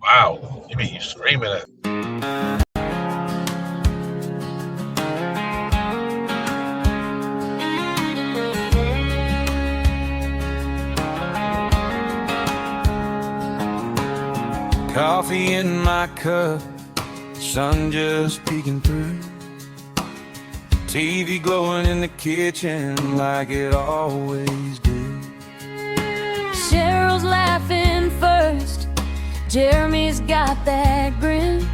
Wow. You mean you screaming at? Coffee in my cup, sun just peeking through. TV glowing in the kitchen like it always do. Cheryl's laughing first, Jeremy's got that grin.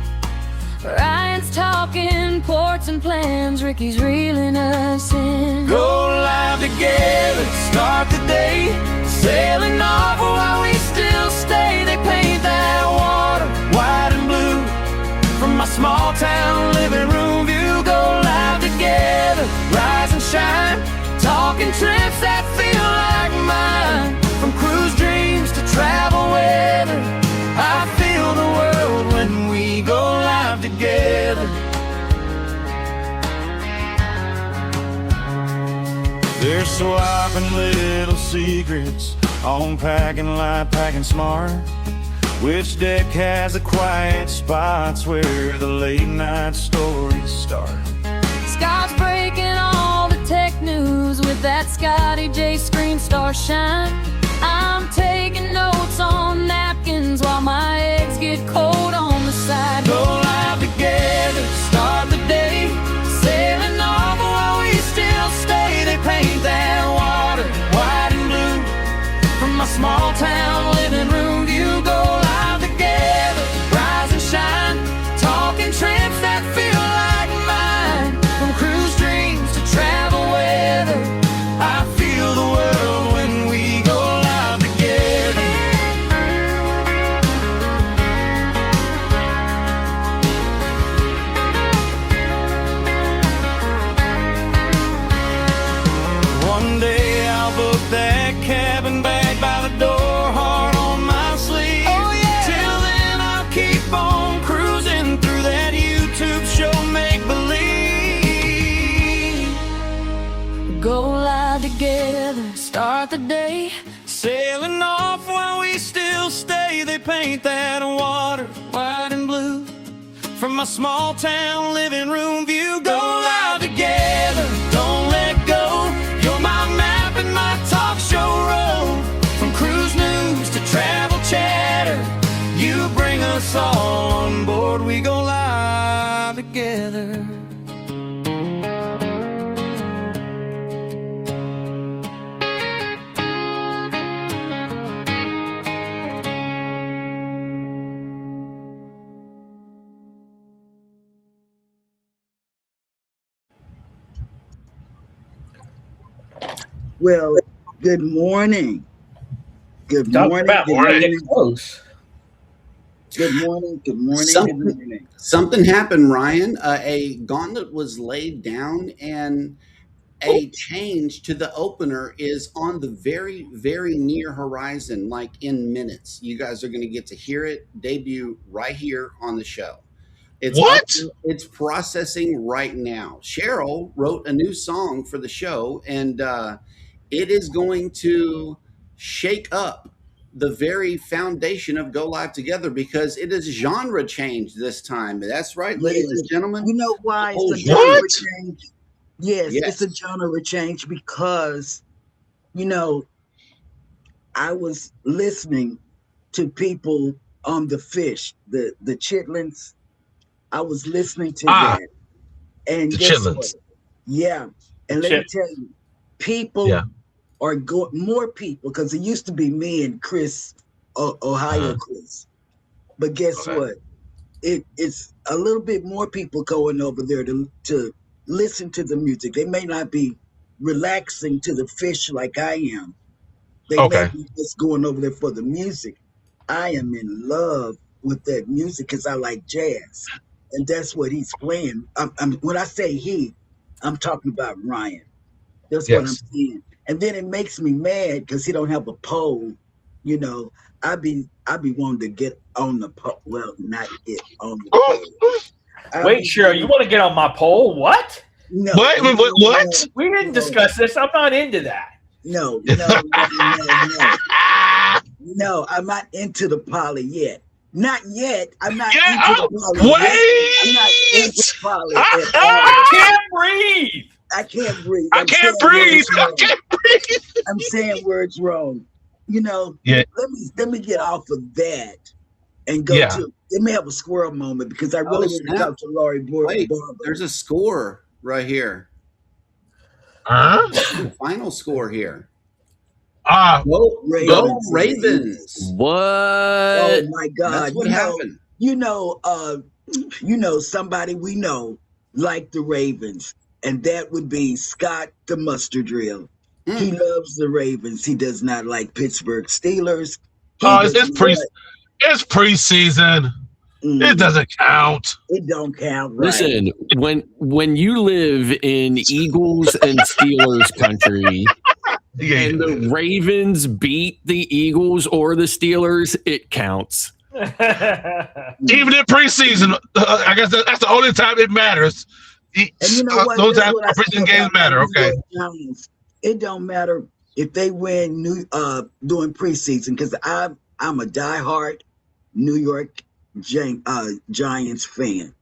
Ryan's talking ports and plans, Ricky's reeling us in. Go live together, start the day, sailing off while we still stay. They paint that water white and blue from my small town living room view. Go live together, rise and shine, talking trips that feel like mine. From cruise dreams to travel weather, I feel the world when we go live together. There's swapping little secrets on packing light, packing smart. Which deck has the quiet spots where the late night stories start? Scott's breaking all the tech news with that Scotty J screen star shine. I'm taking notes on napkins while my eggs get cold on the side. Go live together, start the day, sailing off while we still stay. They paint that water white and blue from my small town living room view. Go live together, rise and shine, talking trips that feel like mine. From cruise dreams to travel weather, I feel the world when we go live together. One day I'll book that cabin bag by the door, heart on my sleeve. Oh, yeah. Till then I'll keep on cruising through that YouTube show, make believe. Go live together, start the day, Sailing off while we still stay. They paint that water white and blue from my small town living room view. Go live together, don't let go. You're my map and my talk show road. From cruise news to travel chatter, you bring us all on board. We go live together. Well, good morning. Good Talk morning. about Good morning morning. close. Good morning. Good morning. Good Something, morning. something happened, Ryan. A gauntlet was laid down, and a change to the opener is on the very, very near horizon, like in minutes. You guys are going to get to hear it debut right here on the show. It's What? it's processing right now. Cheryl wrote a new song for the show, and it is going to shake up the very foundation of Go Live Together because it is genre change this time. That's right, ladies Yes. and gentlemen. You know why Oh, it's a genre What? change? Yes, it's a Yes. genre change because, you know, I was listening to people on the fish, the chitlins. I was listening to Ah, that. And the guess what? chitlins. Yeah. And let me Chip. tell you, people Yeah. are going, more people, because it used to be me and Chris, Ohio Mhm. Chris. But guess Okay. what? It's a little bit more people going over there to listen to the music. They may not be relaxing to the fish like I am. They may Okay. be just going over there for the music. I am in love with that music because I like jazz, and that's what he's playing. When I say he, I'm talking about Ryan. That's what I'm Yes. saying. And then it makes me mad because he don't have a pole. You know, I be wanting to get on the pole. Well, not get on the pole. I Wait, be Cheryl, you wanting- want to get on my pole? What? No. What? What? We didn't discuss this. I'm not into that. No. No, I'm not into the poly yet. Not yet. I'm not Yeah, into oh, the poly. I'm not wait! into poly at all. I can't breathe. I can't breathe. I I'm can't saying breathe. words I wrong. can't breathe. I'm saying words wrong. You know, Yeah. let me get off of that and go Yeah. to. Let me have a squirrel moment because I really want to snap. talk to Laurie Wait, Barber. there's a score right here. Huh? The final score here. Go Go Ravens. What? Oh my God! That's what happened. You know, somebody we know like the Ravens, and that would be Scott the Mustard Drill. He loves the Ravens. He does not like Pittsburgh Steelers. It's preseason. It doesn't count. It don't count. Right. Listen, when you live in Eagles and Steelers country, and the Ravens beat the Eagles or the Steelers, it counts. Even in preseason, I guess that's the only time it matters. And you know what? Those That's what I preseason say games about matter. the New Okay. York Giants. It don't matter if they win during preseason because I'm a diehard New York Giants fan.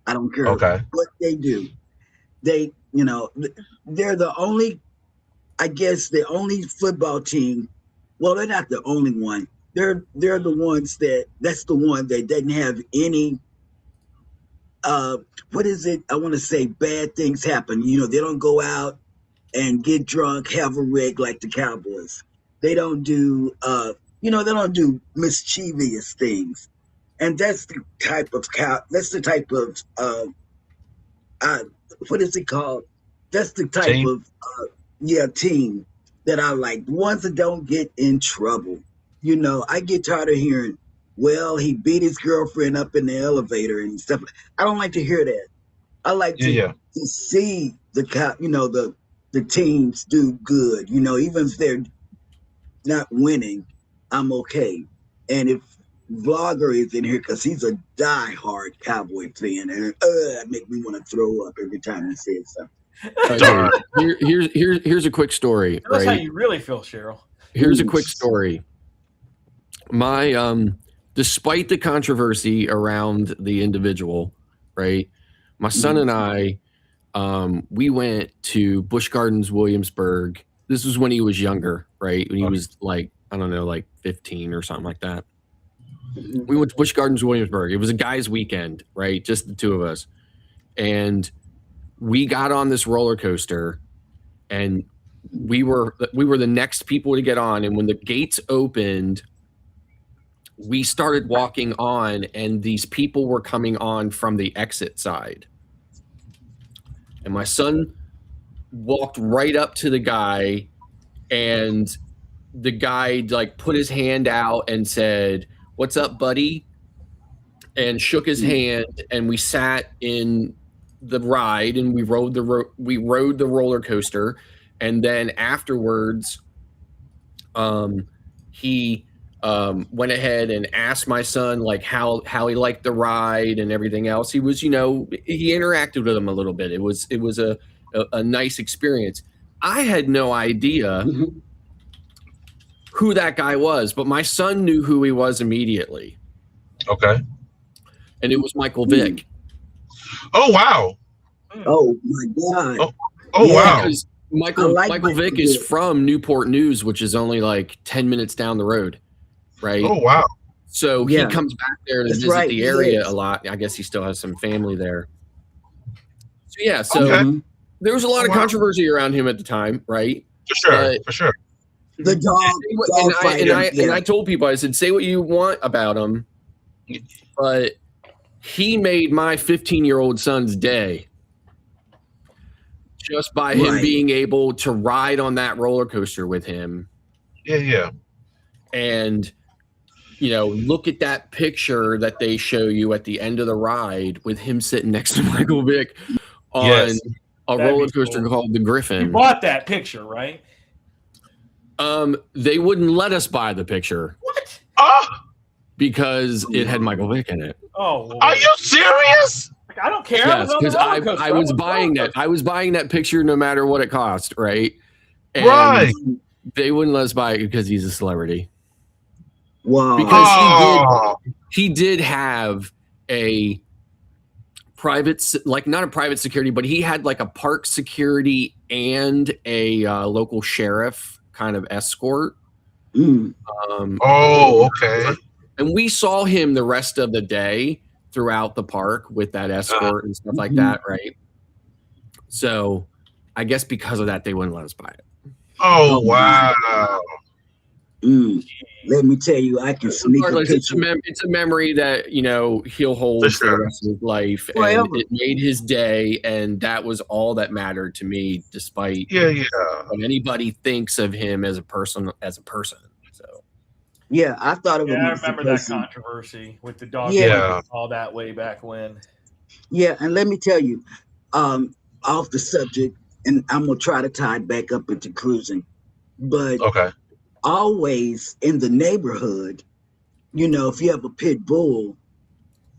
I don't care what they do. They're the only, I guess, the only football team. Well, they're not the only one. They're the ones that's the one that doesn't have any. What is it? I want to say bad things happen. You know, they don't go out and get drunk, have a rig like the Cowboys. They don't do, they don't do mischievous things. And that's the type of what is it called? That's the type Team? of team that I like. The ones that don't get in trouble. You know, I get tired of hearing, well, he beat his girlfriend up in the elevator and stuff. I don't like to hear that. I like to see the teams do good. You know, even if they're not winning, I'm okay. And if Vlogger is in here because he's a diehard Cowboy fan, and it make me want to throw up every time he says something. Here's a quick story. That's how Right? you really feel, Cheryl. Here's a quick story. My despite the controversy around the individual, right? My son and I, we went to Busch Gardens, Williamsburg. This was when he was younger, right? When he was like, I don't know, like 15 or something like that. We went to Busch Gardens, Williamsburg. It was a guy's weekend, right? Just the two of us. And we got on this roller coaster and we were the next people to get on. And when the gates opened, we started walking on and these people were coming on from the exit side. And my son walked right up to the guy and the guy like put his hand out and said, "What's up, buddy?" and shook his hand, and we sat in the ride and we rode the roller coaster. And then afterwards, he went ahead and asked my son like how he liked the ride and everything else. He was, he interacted with him a little bit. It was a nice experience. I had no idea who that guy was, but my son knew who he was immediately. Okay. And it was Michael Vick. Oh wow. Oh my God. Oh wow. Because Michael Vick is from Newport News, which is only like 10 minutes down the road. Right. Oh wow. So he comes back there to visit the area a lot. I guess he still has some family there. So yeah, there was a lot of controversy around him at the time, right? For sure. The dog and I told people, I said, say what you want about him, but he made my 15-year-old son's day just by him being able to ride on that roller coaster with him. Yeah. And look at that picture that they show you at the end of the ride with him sitting next to Michael Vick on a roller coaster called the Griffin. You bought that picture, right? They wouldn't let us buy the picture. What? Because it had Michael Vick in it. Oh, Lord. Are you serious? I don't care. Yes, because I was buying that. I was buying that picture no matter what it cost, right? And they wouldn't let us buy it because he's a celebrity. Wow. Because he did have a private, like not a private security, but he had like a park security and a local sheriff kind of escort. Mm. Okay. And we saw him the rest of the day throughout the park with that escort and stuff like that, right? So I guess because of that, they wouldn't let us buy it. Oh, wow. Mm. Let me tell you, I can sneak a Regardless, picture. it's a memory that, you know, he'll hold for the rest of his life. Forever. And it made his day, and that was all that mattered to me, despite what anybody thinks of him as a person. So Yeah, I thought of him Yeah, I as a remember that person. controversy with the dog. Yeah. All that way back when. Yeah, and let me tell you, off the subject, and I'm gonna try to tie it back up into cruising, but always in the neighborhood, you know, if you have a pit bull,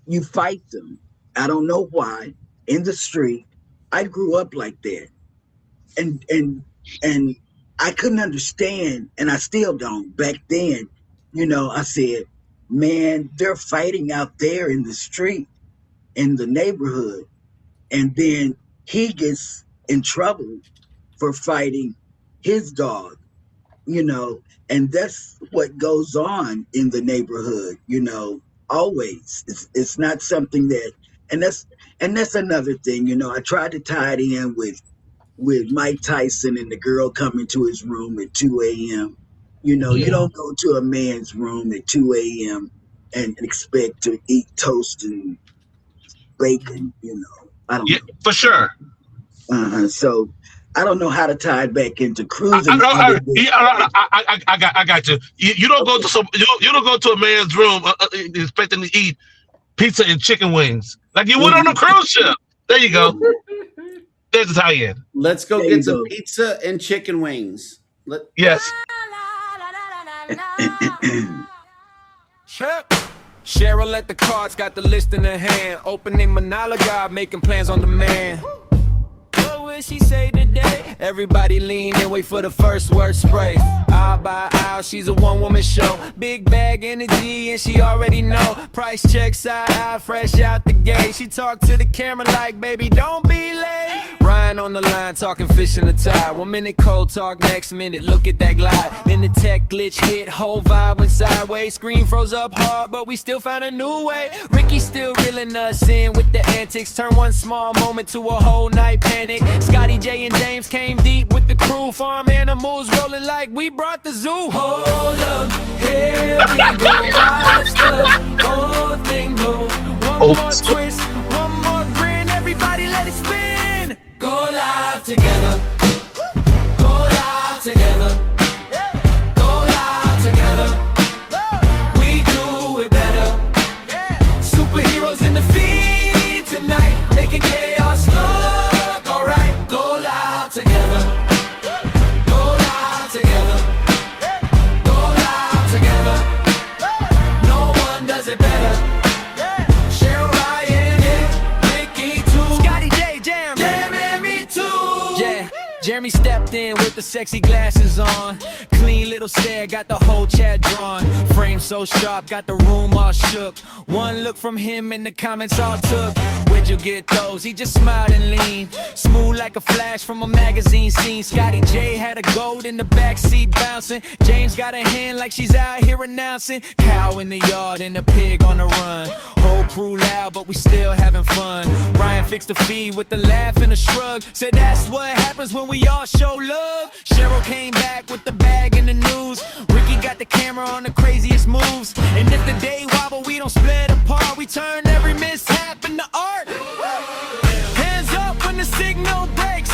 you fight them. I don't know why. In the street, I grew up like that, and I couldn't understand, and I still don't. Back then, you know, I said, man, they're fighting out there in the street, in the neighborhood, and then he gets in trouble for fighting his dog, you know, and that's what goes on in the neighborhood, you know, always. It's not something that, and that's another thing, you know. I tried to tie it in with Mike Tyson and the girl coming to his room at 2 a.m. You know, you don't go to a man's room at 2 a.m. and expect to eat toast and bacon, you know. I don't know. For sure. So I don't know how to tie it back into cruising. I got you. You don't go to you don't go to a man's room expecting to eat pizza and chicken wings like you would on a cruise ship. There you go. There's the tie-in. Let's go get some pizza and chicken wings. Yes. Cheryl at the cards, got the list in her hand. Opening monologue, making plans on demand. What will she say today? Everybody lean and wait for the first word spray. Hour by hour, she's a one-woman show. Big bag energy and she already know. Price check, side fresh out the gate. She talk to the camera like, baby, don't be late. Ryan on the line, talking fish in the tide. 1 minute cold talk, next minute look at that glide. Then the tech glitch hit, whole vibe went sideways. Screen froze up hard, but we still found a new way. Ricky still reeling us in with the antics. Turn one small moment to a whole night panic. Scotty J and James came deep with the crew. Farm animals rolling like we brought the zoo. Hold up, here we go. Watch the whole thing go. One more twist, one more grin. Everybody let it spin. Go live together. Go live together. Go live together. We do it better. Superheroes in the feed tonight. Making chaos look alright. Go live together. Go live together. Go live together. No one does it better. Cheryl Ryan, Ricky too. Scotty J, Jeremy, me too. Yeah, Jeremy stepped in with the sexy glasses on. Clean little stare, got the whole chat drawn. Frame so sharp, got the room all shook. One look from him and the comments all took. Where'd you get those? He just smiled and leaned. Smooth like a flash from a magazine scene. Scotty J had a gold in the backseat bouncing. James got a hand like she's out here announcing. Cow in the yard and a pig on the run. Whole crew loud, but we still having fun. Ryan fixed the feed with a laugh and a shrug. Said that's what happens when we all show love. Cheryl came back with the bag and the news. Ricky got the camera on the craziest moves. And if the day wobble, we don't split apart. We turn every mishap into art. Hands up when the signal breaks.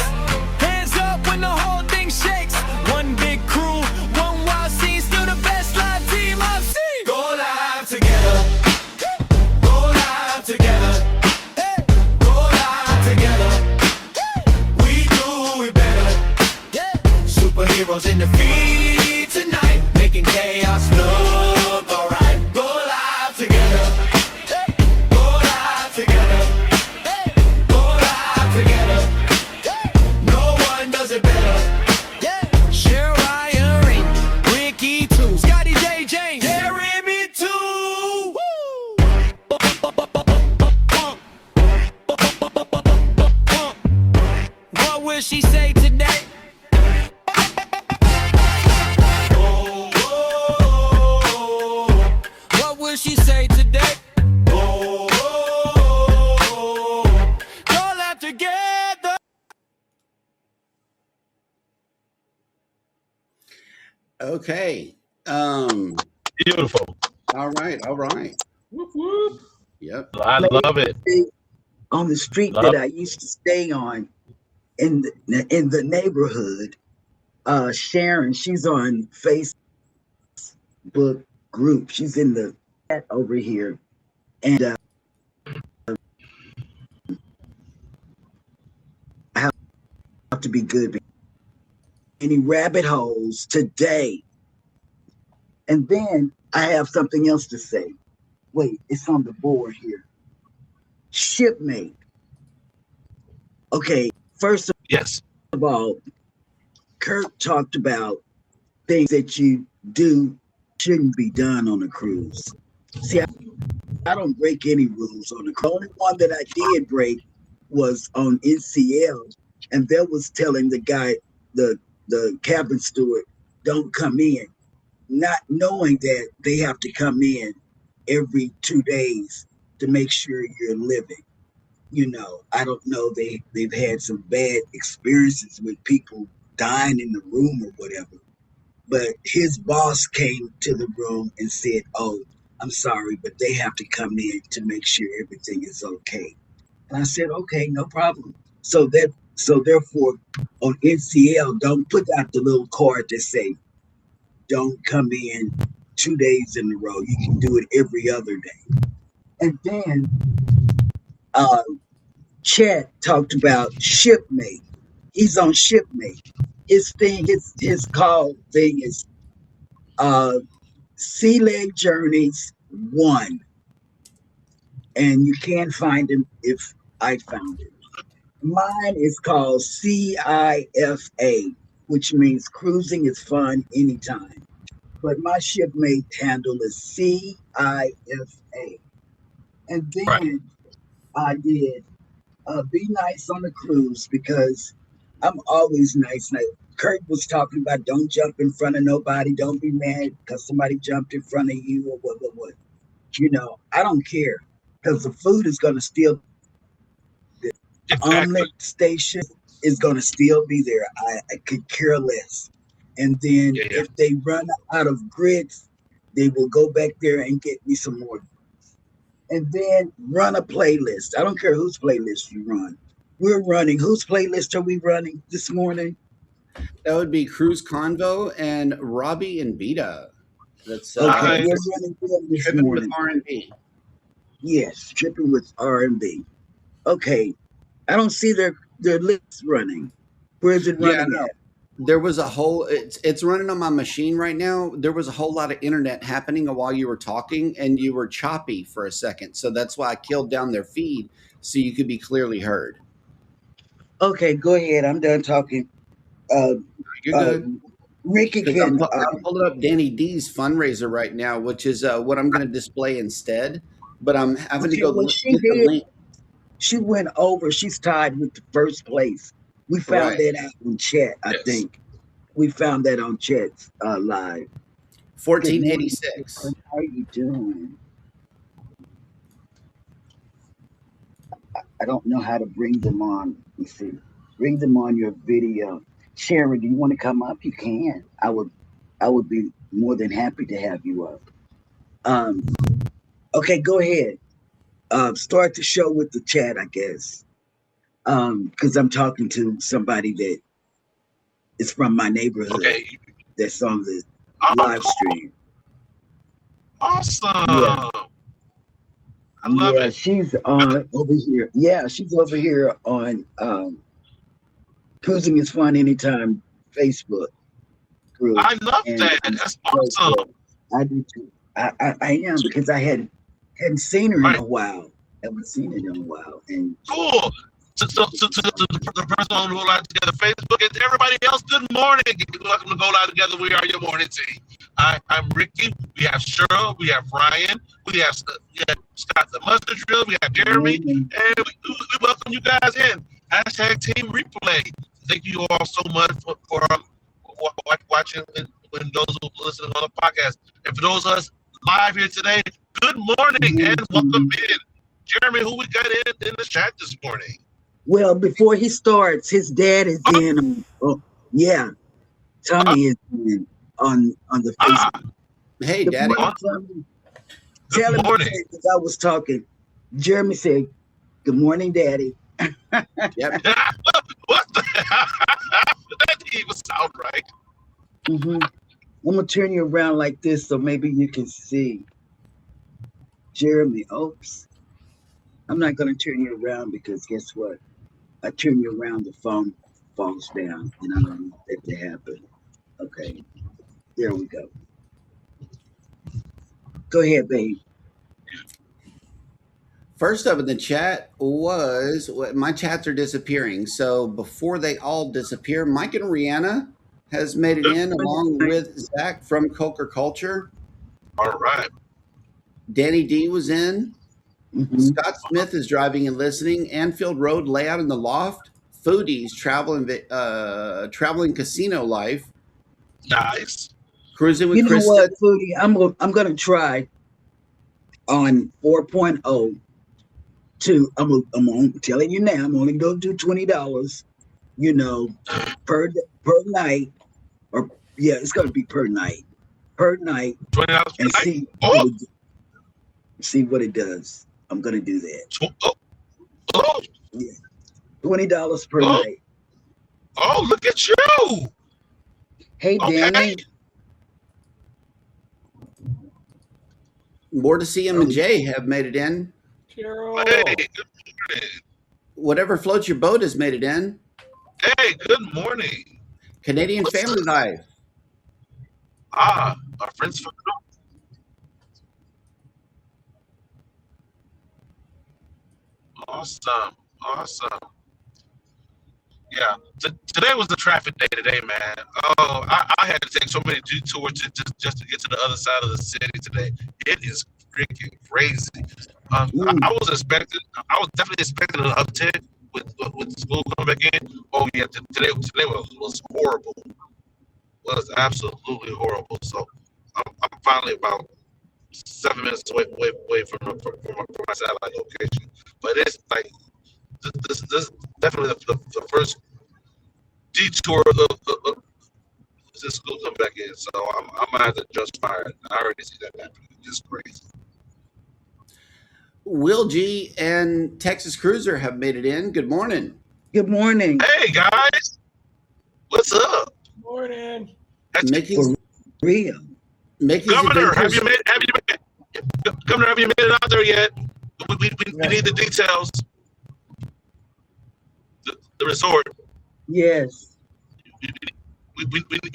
Hands up when the whole thing shakes. One big crew, one wild scene. Still the best live team I've seen. Go live together. Go live together. Go live together. We do it better. Superheroes in the feed tonight, making chaos look alright. Go live together. day. Oh, oh, oh, oh. All out together. Okay. Beautiful. All right. All right. Whoop, whoop. Yep. I love it. On the street Love- that I used to stay on in the neighborhood, Sharon, she's on Facebook group. She's in the chat over here. And I have to be good. Any rabbit holes today? And then I have something else to say. Wait, it's on the board here. Shipmate. Okay, first Yes. of all, Kurt talked about things that you do shouldn't be done on a cruise. See, I don't break any rules on the cruise. The only one that I did break was on NCL, and that was telling the guy, the cabin steward, don't come in, not knowing that they have to come in every 2 days to make sure you're living. You know, I don't know, they've had some bad experiences with people dying in the room or whatever. But his boss came to the room and said, oh, I'm sorry, but they have to come in to make sure everything is okay. And I said, okay, no problem. So therefore, on NCL, don't put out the little card that say, don't come in 2 days in a row. You can do it every other day. And then Chet talked about Shipmate. He's on Shipmate. His thing, his call thing is Sea Leg Journeys 1. And you can't find him if I found him. Mine is called CIFA, which means cruising is fun anytime. But my shipmate handle is CIFA. And then Right. I did Be Nice on the Cruise, because I'm always nice. Like Kurt was talking about, don't jump in front of nobody. Don't be mad because somebody jumped in front of you or what. You know, I don't care, because the food is going to still, the Exactly. omelet station is going to still be there. I could care less. And then Yeah. if they run out of grits, they will go back there and get me some more. And then run a playlist. I don't care whose playlist you run. We're running. Whose playlist are we running this morning? That would be Cruise Convo and Robbie and Vita. That's Okay, Nice. we're running them this Tripping with morning. R&B. Yes, tripping with R&B. Okay, I don't see their list running. Where is it Yeah, running no. at? There was a whole, it's running on my machine right now. There was a whole lot of internet happening while you were talking, and you were choppy for a second. So that's why I killed down their feed so you could be clearly heard. Okay, go ahead. I'm done talking. You're good. Ricky 'Cause can. I'm pulling up Danny D's fundraiser right now, which is what I'm going to display instead. But I'm having to Okay, go well, get she the did. link. She went over. She's tied with the first place. We found Right. that out in chat. I Yes. think we found that on chat's live. 1486. How are you doing? I don't know how to bring them on. You see, bring them on your video. Sharon, do you want to come up? You can. I would be more than happy to have you up. Okay, go ahead. Start the show with the chat, I guess. Because I'm talking to somebody that is from my neighborhood Okay. that's on the Oh, live stream. awesome. Yeah. I love Yeah, it. she's on over here. Yeah, she's over here on Cruising is Fun Anytime Facebook group. I love And that. I'm That's so awesome. glad. I do too. I am, because I hadn't seen her in Right. a while. Haven't seen her in a while. And Cool. So to the person who like together Facebook and everybody else, good morning. Welcome to Go Live Together. We are your morning team. I'm Ricky. We have Cheryl. We have Ryan. We have Scott the Mustard Drill. We have Jeremy. And we welcome you guys in. Hashtag Team Replay. Thank you all so much for watching and those who listen on the podcast. And for those of us live here today, Good morning and welcome in. Jeremy, who we got in the chat this morning? Well, before he starts, his dad is in. Oh, yeah, Tommy is in on the Ah, Facebook. Hey, Good Daddy. morning, Tommy. good Tell him morning. because I was talking. Jeremy said, "Good morning, Daddy." Yep. What the hell? That didn't even sound right. I'm gonna turn you around like this so maybe you can see. Jeremy, oops. I'm not gonna turn you around because guess what? I turn you around, the phone falls down, and I don't want that to happen. Okay, there we go. Go ahead, babe. First up in the chat was my chats are disappearing. So before they all disappear, Mike and Rihanna has made it in along with Zach from Coker Culture. All right. Danny D was in. Mhm. Scott Smith is driving and listening. Anfield Road layout in the loft. Foodies traveling casino life. Nice. Cruising with You know Kristen. what, Foodie? I'm gonna try on 4.0 to I'm telling you now, I'm only gonna do $20, you know, per night, or yeah, it's gonna be per night, $20 per and night. Oh, see what it does. I'm gonna do that. oh, $20 per Oh. night. oh, look at you. Hey, Okay. Danny. More to see him and Jay have made it in. Carol. Hey, good morning. Whatever floats your boat has made it in. Hey, good morning. Canadian What's Family up? Life. Ah, our friends from Awesome. Awesome. Yeah. Today was the traffic day today, man. Oh, I had to take so many detours just to get to the other side of the city today. It is freaking crazy. I was definitely expecting an uptick with school coming back in. Oh yeah, today was horrible. Was absolutely horrible. So I'm finally about 7 minutes away from my satellite location. But it's like this is definitely the first detour of the school come back in. So I might have to adjust fire. I already see that happening. It's crazy. Will G and Texas Cruiser have made it in. Good morning. Good morning. Hey guys, what's up? Morning. Mickey's, For real. Mickey's Governor, Adventures. Governor, have you made it out there yet? We need the details. The resort. Yes. We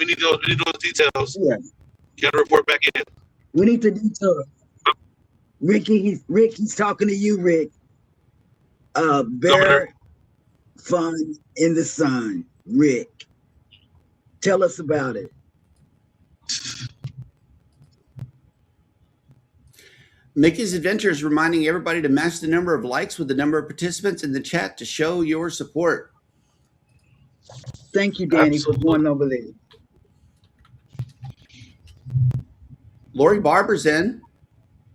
need those details. Yeah. You got to report back in. We need the detail. Rick, he's talking to you, Rick. Bear Governor. Fun in the Sun. Rick, tell us about it. Mickey's Adventures reminding everybody to match the number of likes with the number of participants in the chat to show your support. Thank you, Danny, Absolutely. for going over there. Lori Barber's in.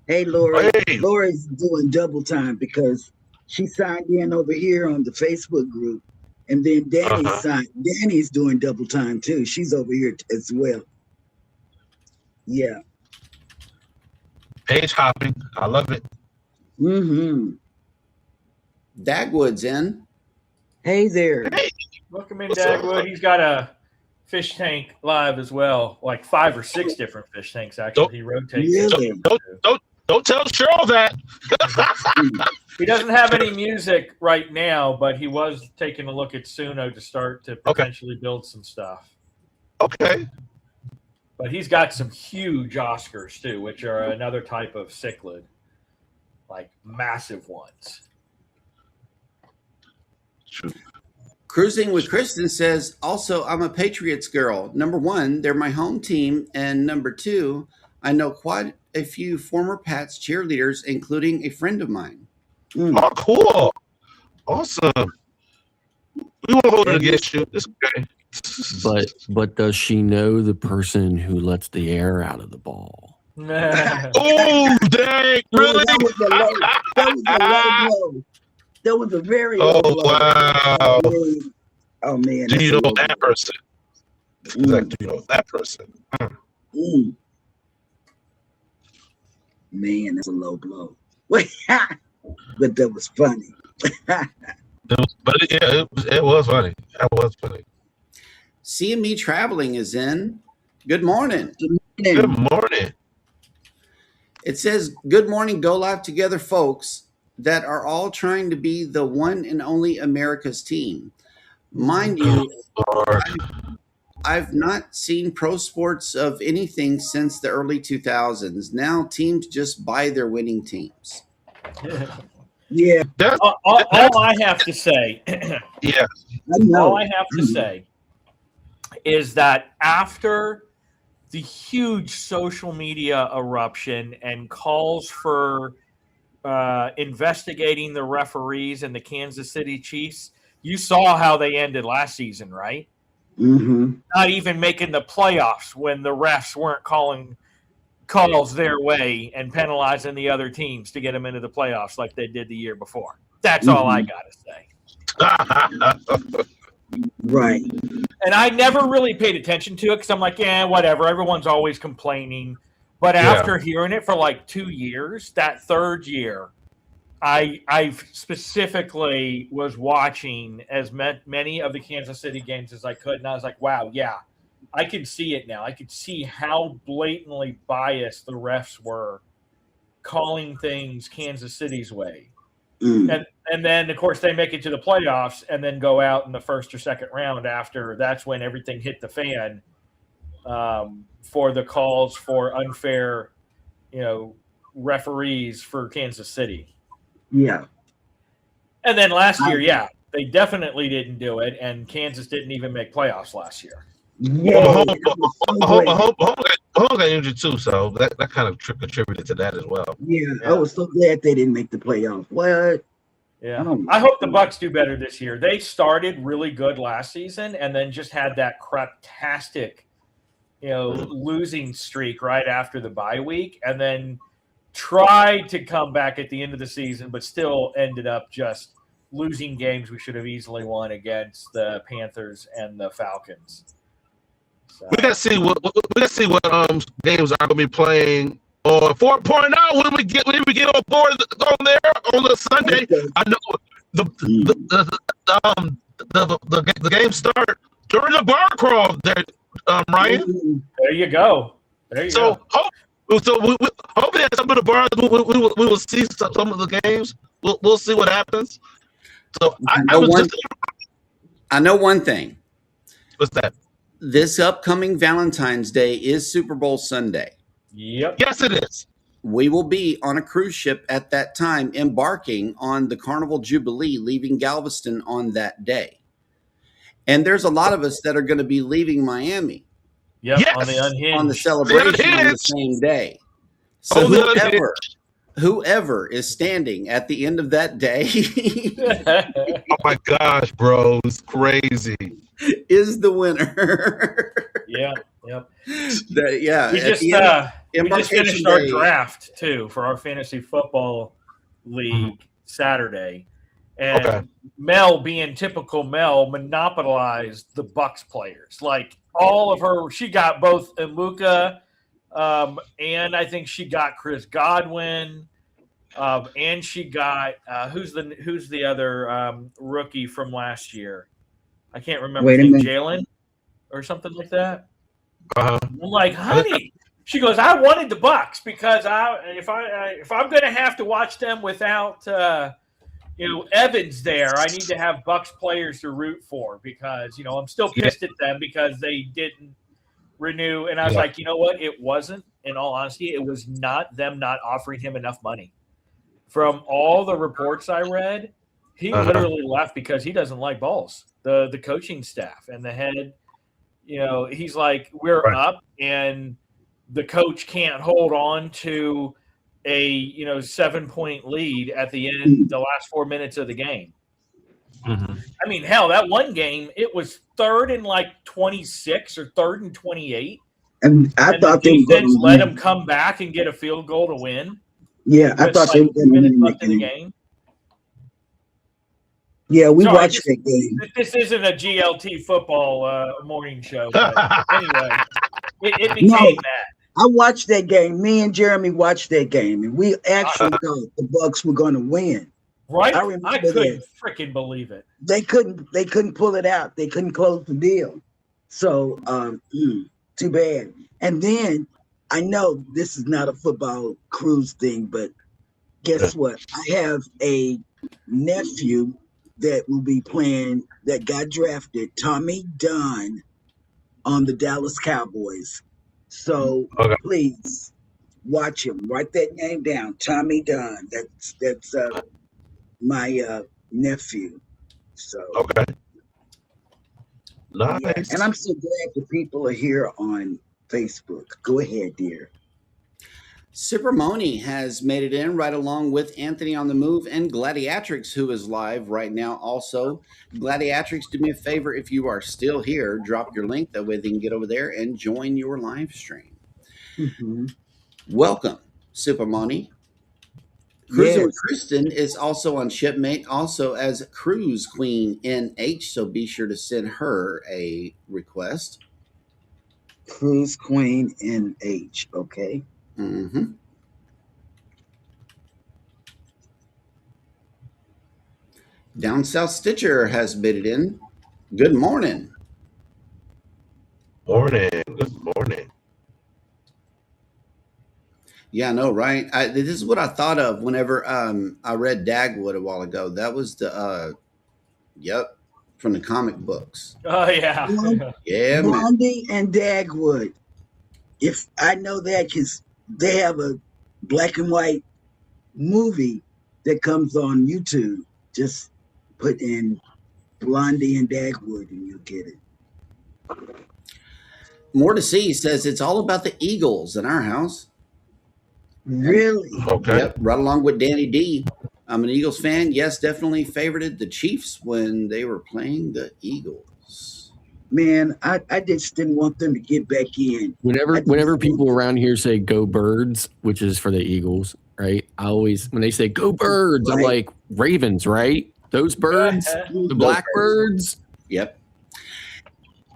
Hey, Laura. Hey. Laura's doing double time because she signed in over here on the Facebook group, and then Danny's doing double time too. She's over here as well. Yeah. Page hopping. I love it. Mm-hmm. Dagwood's in. Hey there. Hey. Welcome in, What's up? Dagwood. He's got a fish tank live as well, like 5 or 6 different fish tanks. Actually, he rotates. Really? Don't tell Cheryl that. He doesn't have any music right now, but he was taking a look at Suno to start to potentially build some stuff. Okay. But he's got some huge Oscars too, which are another type of cichlid, like massive ones. True. Cruising with Kristen says, also, I'm a Patriots girl. Number 1, they're my home team. And number 2, I know quite a few former Pats cheerleaders, including a friend of mine. Oh, cool. Awesome. We won't hold it against you. It's okay. But does she know the person who lets the air out of the ball? Oh, dang! Really? That was a low blow. That was a very low Oh, blow. wow. Oh man. Do that's you a know low that person? blow. Like, do you know that person? Mm. Man, that's a low blow. But that was funny. It was funny. That was funny. CME Traveling is in. Good morning. Good morning. It says, good morning, Go Live Together folks that are all trying to be the one and only America's team. Mind you, Lord. I've not seen pro sports of anything since the early 2000s. Now teams just buy their winning teams. Yeah, all I have to say, Yeah. I know. all I have to say is that after the huge social media eruption and calls for investigating the referees and the Kansas City Chiefs, you saw how they ended last season, right? Mm-hmm. Not even making the playoffs when the refs weren't calling calls their way and penalizing the other teams to get them into the playoffs like they did the year before. That's all I got to say. Right. And I never really paid attention to it because I'm like, yeah, whatever. Everyone's always complaining. But after hearing it for like 2 years, that third year, I specifically was watching as many of the Kansas City games as I could. And I was like, wow, yeah, I can see it now. I could see how blatantly biased the refs were calling things Kansas City's way. Mm. And then, of course, they make it to the playoffs and then go out in the first or second round after. That's when everything hit the fan for the calls for unfair, referees for Kansas City. Yeah. And then last year, yeah, they definitely didn't do it, and Kansas didn't even make playoffs last year. Yeah. Home got injured too, so that kind of contributed to that as well. Yeah, I was so glad they didn't make the playoffs. What? Yeah, I hope the Bucs do better this year. They started really good last season, and then just had that craptastic, losing streak right after the bye week, and then tried to come back at the end of the season, but still ended up just losing games we should have easily won against the Panthers and the Falcons. So. We gotta see what games are gonna be playing on 4.0 when we get on board on there on the Sunday. I know the game start during the bar crawl there, Ryan. There you go. Hopefully at some of the bars we will see some of the games. We'll see what happens. So I know one thing. What's that? This upcoming Valentine's Day is Super Bowl Sunday. Yep. Yes, it is. We will be on a cruise ship at that time, embarking on the Carnival Jubilee, leaving Galveston on that day. And there's a lot of us that are going to be leaving Miami. Yep, yes. On the celebration on the same day. So whoever is standing at the end of that day oh my gosh, bro, it's crazy. Is the winner. Yep. We just finished our draft too for our fantasy football league Saturday. And Mel, being typical Mel, monopolized the Bucs players. Like all of her, she got both Imuka, and I think she got Chris Godwin, and she got who's the other rookie from last year? I can't remember. Jalen or something like that. I'm like, honey. She goes, I wanted the Bucs because if I'm going to have to watch them without Evans there, I need to have Bucs players to root for because I'm still pissed at them because they didn't renew. And I was like, you know what? It wasn't. In all honesty, it was not them not offering him enough money. From all the reports I read, he literally left because he doesn't like balls. The coaching staff and the head, he's like, we're up and the coach can't hold on to a 7-point lead at the end, the last 4 minutes of the game. Mm-hmm. I mean, hell, that one game, it was 3rd and 26 or 3rd and 28. And I And thought the they were going defense to let win. him come back and get a field goal to win. Yeah, I With thought they like were going to 2 minutes win the left in the game. game. Yeah, we Sorry, watched that game. This isn't a GLT football morning show, but anyway, it became No, that. I watched that game. Me and Jeremy watched that game, and we actually thought the Bucks were going to win. Right? I I remember couldn't that. freaking believe it. They couldn't pull it out. They couldn't close the deal. So too bad. And then I know this is not a football cruise thing, but guess what? I have a nephew that will be playing, that got drafted, Tommy Dunn, on the Dallas Cowboys. So Okay. please watch him. Write that name down, Tommy Dunn. That's my nephew. So Okay. yeah, Nice. and I'm so glad the people are here on Facebook. Go ahead, dear. Supermoni has made it in right along with Anthony on the Move and Gladiatrix, who is live right now. Also, Gladiatrix, do me a favor, if you are still here, drop your link. That way they can get over there and join your live stream. Mm-hmm. Welcome, Supermoni. Cruising Yes. with Kristen is also on Shipmate, also as Cruise Queen NH, so be sure to send her a request. Cruise Queen NH. Okay. Mm-hmm. Down South Stitcher has made it in. Good morning. Morning. Good morning. Yeah, I know, right? This is what I thought of whenever I read Dagwood a while ago. That was the from the comic books. Oh yeah. Yeah, man. Blondie and Dagwood. If I know that, because they have a black and white movie that comes on YouTube. Just put in Blondie and Dagwood and you'll get it. More to See says it's all about the Eagles in our house. Really? Okay. Yep, right along with Danny D. I'm an Eagles fan. Yes, definitely favorited the Chiefs when they were playing the Eagles. Man, I just didn't want them to get back in. Whenever people around here say "Go Birds," which is for the Eagles, right? I always, when they say "Go Birds," I'm like, Ravens, right? Those birds, the Blackbirds. Yep.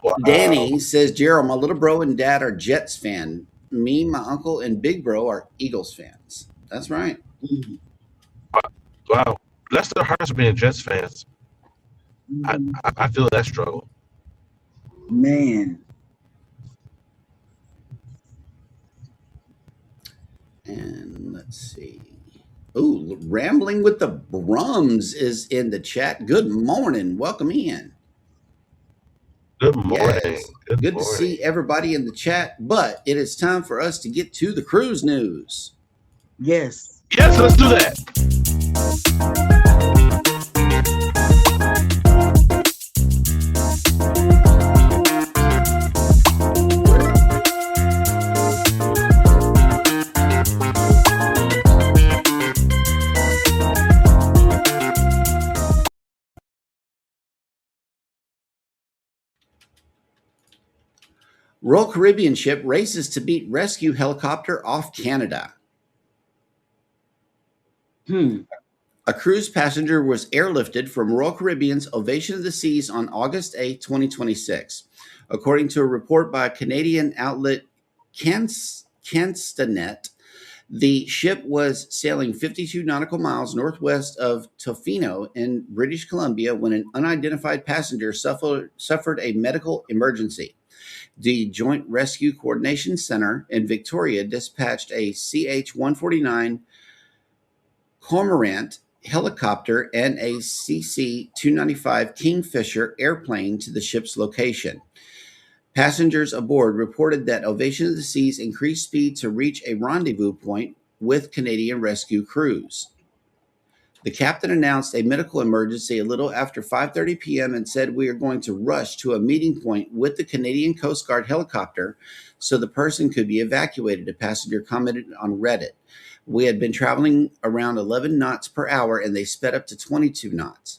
Wow. Danny says, Gerald, my little bro and dad are Jets fan. Me, my uncle, and big bro are Eagles fans. That's right. Wow. Bless their hearts for being Jets fans. I feel that struggle. Man. And let's see. Ooh, Rambling with the Brums is in the chat. Good morning. Welcome in. Good morning. Yes. Good Good to morning. see everybody in the chat, but it is time for us to get to the cruise news. Yes. Yes, let's do that. Royal Caribbean ship races to beat rescue helicopter off Canada. A cruise passenger was airlifted from Royal Caribbean's Ovation of the Seas on August 8, 2026. According to a report by Canadian outlet Canstanet, the ship was sailing 52 nautical miles northwest of Tofino in British Columbia when an unidentified passenger suffered a medical emergency. The Joint Rescue Coordination Center in Victoria dispatched a CH-149 Cormorant helicopter and a CC-295 Kingfisher airplane to the ship's location. Passengers aboard reported that Ovation of the Seas increased speed to reach a rendezvous point with Canadian rescue crews. The captain announced a medical emergency a little after 5:30 p.m. and said, "We are going to rush to a meeting point with the Canadian Coast Guard helicopter so the person could be evacuated," a passenger commented on Reddit. "We had been traveling around 11 knots per hour and they sped up to 22 knots.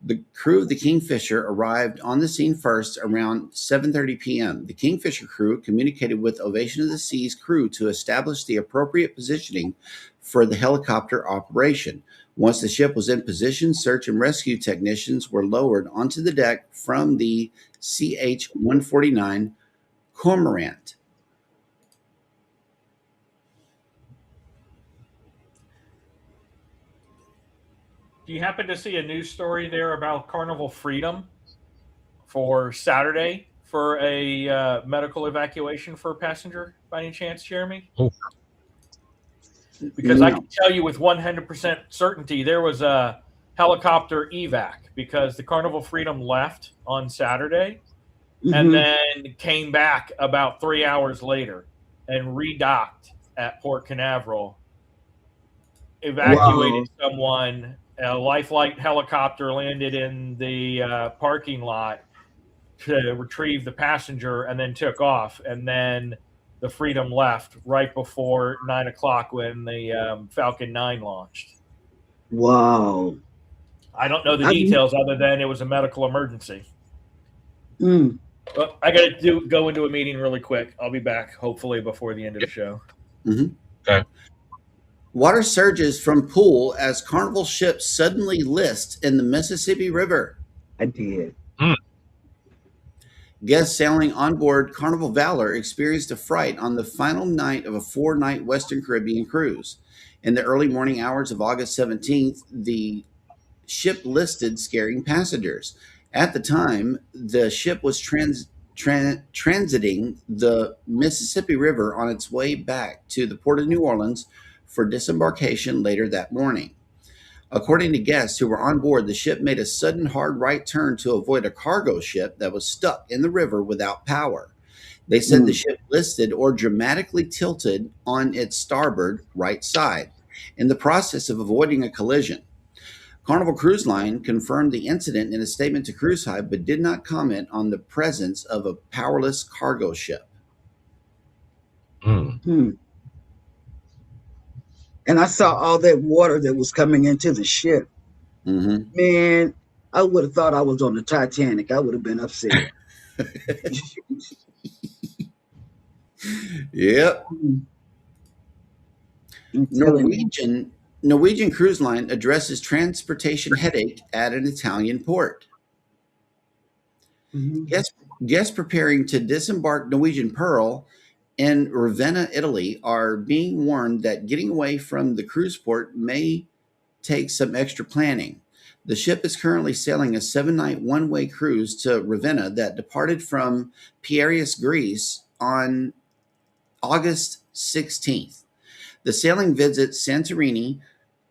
The crew of the Kingfisher arrived on the scene first around 7:30 p.m. The Kingfisher crew communicated with Ovation of the Seas crew to establish the appropriate positioning for the helicopter operation. Once the ship was in position, search and rescue technicians were lowered onto the deck from the CH-149 Cormorant. Do you happen to see a news story there about Carnival Freedom for Saturday for a medical evacuation for a passenger by any chance, Jeremy? Oh. Because I can tell you with 100% certainty there was a helicopter evac because the Carnival Freedom left on Saturday and then came back about 3 hours later and redocked at Port Canaveral, evacuated someone. A Lifeline helicopter landed in the parking lot to retrieve the passenger and then took off. And then the Freedom left right before 9 o'clock when the Falcon 9 launched. Wow. I don't know the details other than it was a medical emergency. But I got to go into a meeting really quick. I'll be back hopefully before the end of the show. Okay. Water surges from pool as Carnival ships suddenly list in the Mississippi River. I did. Guests sailing on board Carnival Valor experienced a fright on the final night of a 4-night Western Caribbean cruise. In the early morning hours of August 17th, the ship listed, scaring passengers. At the time, the ship was transiting the Mississippi River on its way back to the Port of New Orleans for disembarkation later that morning. According to guests who were on board, the ship made a sudden hard right turn to avoid a cargo ship that was stuck in the river without power. They said the ship listed or dramatically tilted on its starboard right side in the process of avoiding a collision. Carnival Cruise Line confirmed the incident in a statement to Cruise Hive, but did not comment on the presence of a powerless cargo ship. And I saw all that water that was coming into the ship. Man, I would have thought I was on the Titanic. I would have been upset. Yep. Norwegian Cruise Line addresses transportation headache at an Italian port. Guests preparing to disembark Norwegian Pearl in Ravenna, Italy, are being warned that getting away from the cruise port may take some extra planning. The ship is currently sailing a 7-night one-way cruise to Ravenna that departed from Piraeus, Greece on August 16th. The sailing visits Santorini,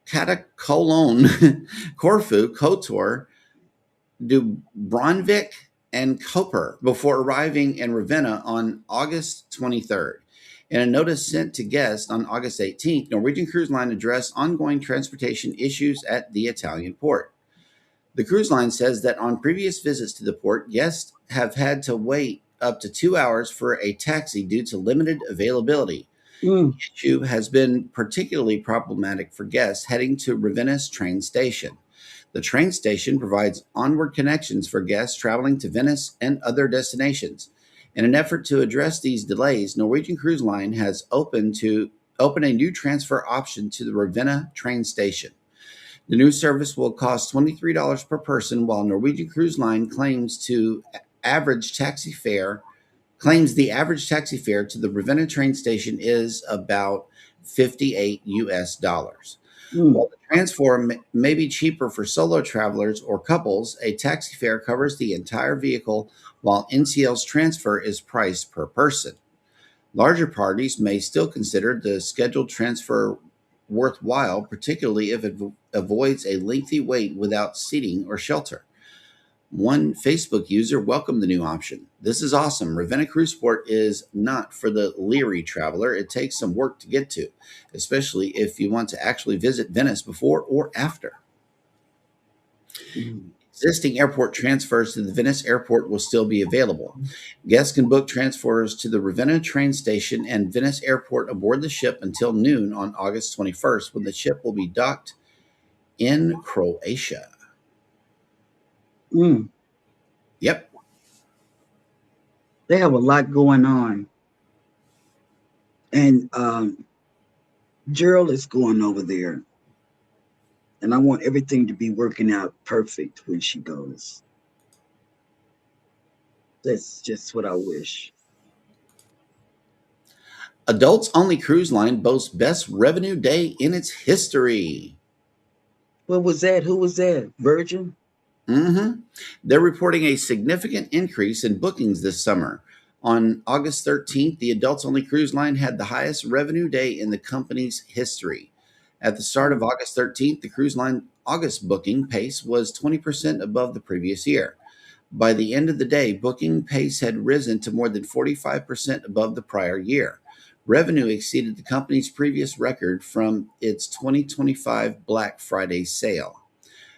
Katakolon, Corfu, Kotor, Dubrovnik, and Koper before arriving in Ravenna on August 23rd. In a notice sent to guests on August 18th, Norwegian Cruise Line addressed ongoing transportation issues at the Italian port. The cruise line says that on previous visits to the port, guests have had to wait up to 2 hours for a taxi due to limited availability. The issue has been particularly problematic for guests heading to Ravenna's train station. The train station provides onward connections for guests traveling to Venice and other destinations. In an effort to address these delays, Norwegian Cruise Line has opened a new transfer option to the Ravenna train station. The new service will cost $23 per person, while Norwegian Cruise Line claims the average taxi fare to the Ravenna train station is about $58 US. While the transfer may be cheaper for solo travelers or couples, a taxi fare covers the entire vehicle, while NCL's transfer is priced per person. Larger parties may still consider the scheduled transfer worthwhile, particularly if it avoids a lengthy wait without seating or shelter. One Facebook user welcomed the new option. "This is awesome. Ravenna Cruiseport is not for the leery traveler. It takes some work to get to, especially if you want to actually visit Venice before or after." Existing airport transfers to the Venice airport will still be available. Guests can book transfers to the Ravenna train station and Venice airport aboard the ship until noon on August 21st, when the ship will be docked in Croatia. Mm. Yep. They have a lot going on. And Gerald is going over there. And I want everything to be working out perfect when she goes. That's just what I wish. Adults only cruise line boasts best revenue day in its history. What was that? Who was that? Virgin? They're reporting a significant increase in bookings this summer. On August 13th, the adults only cruise line had the highest revenue day in the company's history. At the start of August 13th, the cruise line August booking pace was 20% above the previous year. By the end of the day, booking pace had risen to more than 45% above the prior year. Revenue exceeded the company's previous record from its 2025 Black Friday sale.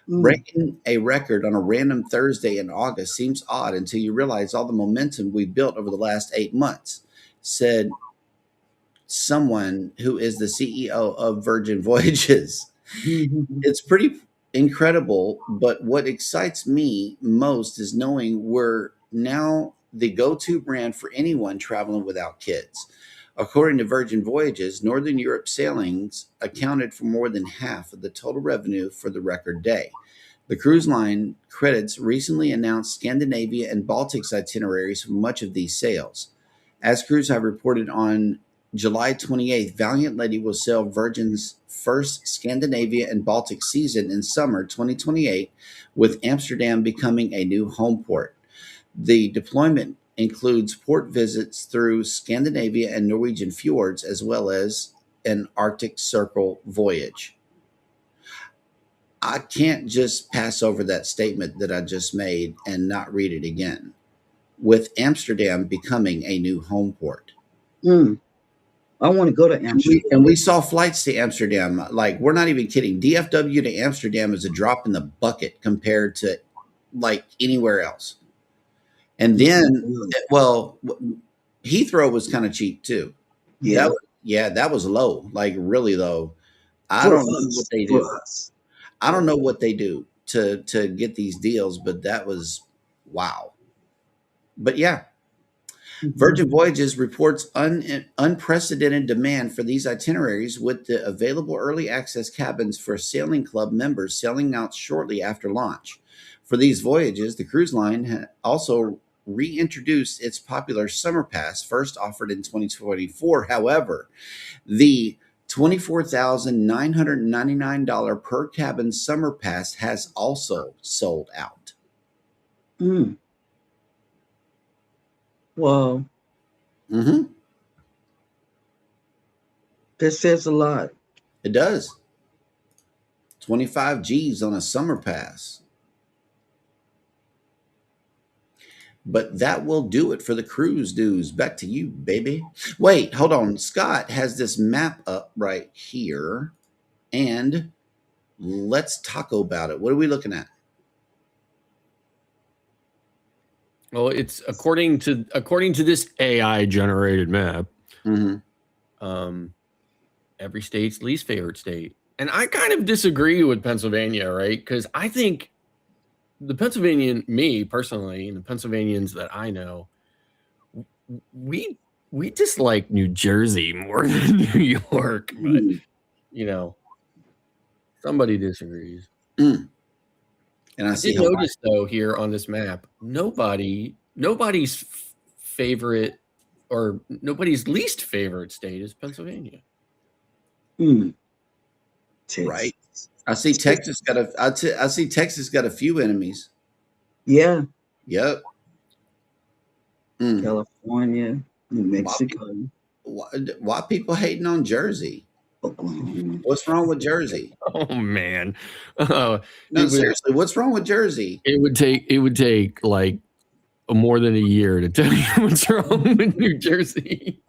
Breaking a record on a random Thursday in August seems odd until you realize all the momentum we've built over the last 8 months, said someone who is the CEO of Virgin Voyages. It's pretty incredible, but what excites me most is knowing we're now the go-to brand for anyone traveling without kids. According to Virgin Voyages, Northern Europe sailings accounted for more than half of the total revenue for the record day. The cruise line credits recently announced Scandinavia and Baltics itineraries for much of these sails. As Cruise have reported on July 28th, Valiant Lady will sail Virgin's first Scandinavia and Baltic season in summer 2028, with Amsterdam becoming a new home port. The deployment includes port visits through Scandinavia and Norwegian fjords, as well as an Arctic Circle voyage. I can't just pass over that statement that I just made and not read it again. With Amsterdam becoming a new home port. I want to go to Amsterdam. And we saw flights to Amsterdam. Like, we're not even kidding. DFW to Amsterdam is a drop in the bucket compared to like anywhere else. And then, well, Heathrow was kind of cheap too. Yeah. That was low, like really low. I don't know what they do. I don't know what they do to get these deals, but that was wow. But yeah, Virgin Voyages reports unprecedented demand for these itineraries, with the available early access cabins for Sailing Club members selling out shortly after launch. For these voyages, the cruise line also reintroduced its popular Summer Pass, first offered in 2024. However, the $24,999 per cabin Summer Pass has also sold out. Well, that says a lot. It does. 25 G's on a Summer Pass. But that will do it for the cruise news. Back to you, baby. Wait, hold on. Scott has this map up right here. And let's talk about it. What are we looking at? Well, it's according to this AI generated map. Every state's least favorite state. And I kind of disagree with Pennsylvania, right? Because I think the Pennsylvanian, me personally, and the Pennsylvanians that I know, we dislike New Jersey more than New York. But you know, somebody disagrees. And I did notice though here on this map, nobody's favorite or nobody's least favorite state is Pennsylvania. Right. I see Texas got a few enemies. Yeah. Yep. California, New Mexico. Why people hating on Jersey? What's wrong with Jersey? Oh man. No, seriously, what's wrong with Jersey? It would take like more than a year to tell you what's wrong with New Jersey.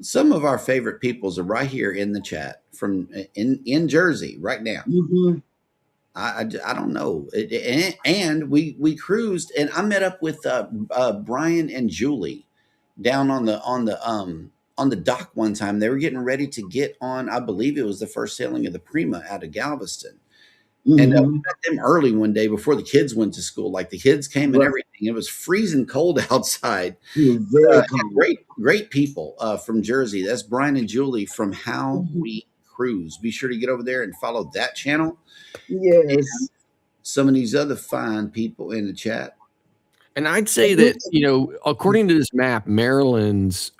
Some of our favorite peoples are right here in the chat from in Jersey right now. I don't know. And we cruised, and I met up with Brian and Julie down on the dock one time. They were getting ready to get on, I believe it was the first sailing of the Prima out of Galveston. And we Mhm. met them early one day before the kids went to school. Like the kids came and Right. everything. It was freezing cold outside. He was very Yeah, cold. great people from Jersey. That's Brian and Julie from How Mhm. We Cruise. Be sure to get over there and follow that channel. Yes. Some of these other fine people in the chat. And I'd say that, according to this map, Maryland's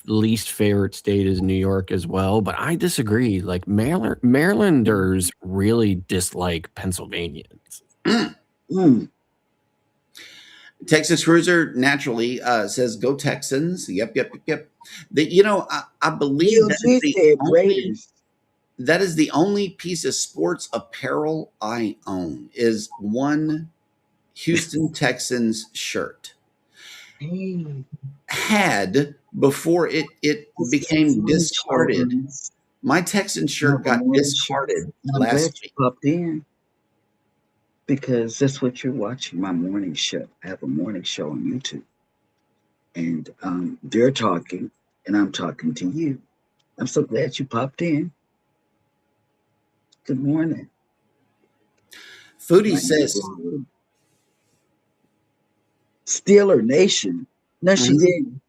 least favorite state is New York as well. But I disagree. Like Marylanders really dislike Pennsylvanians. Mm. Texas Cruiser naturally says, "Go Texans!" Yep. I believe DLG said Raiders. that is the only piece of sports apparel I own is one Houston Texans shirt. Hey, Had before it became discarded. My Texan shirt got discarded I'm last glad you week. popped in because that's what you're watching. My morning show. I have a morning show on YouTube, and they're talking, and I'm talking to you. I'm so glad you popped in. Good morning. Foodie says, Steeler Nation. No, she Mhm. didn't.